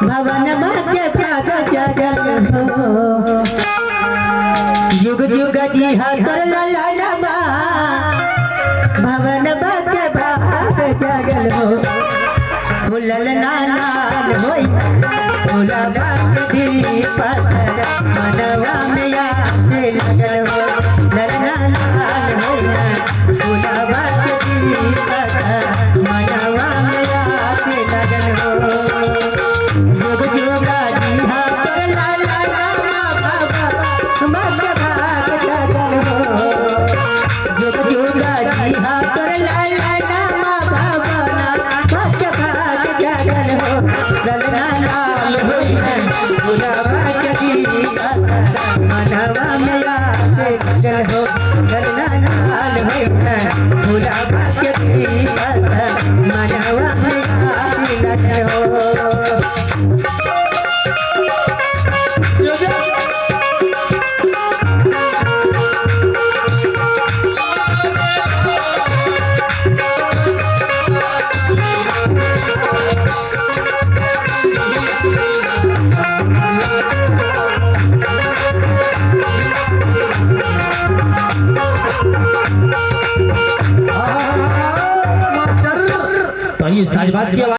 भवन मध्य प्राग जगल हो युग युग जी हर ललनमा भवन मध्य प्राग जगल हो फुलल नानाल होई फूला बाग दीपक मनवा में आसे लगल हो ललना नाल होई फूला बाग दीपक मनवा में आसे लगल हो युग युग जीहा कर लाला नामा बाबा मध्य भाग जगल हो युग युग जीहा कर लाला नामा बाबा मध्य भाग जगल हो ललना नाल होई फूला बाग दीपक मनवा में आसे लगल हो ललना नाल होई फूला बाग दीपक मनवा में आसे लगल हो। तो ये साज बात की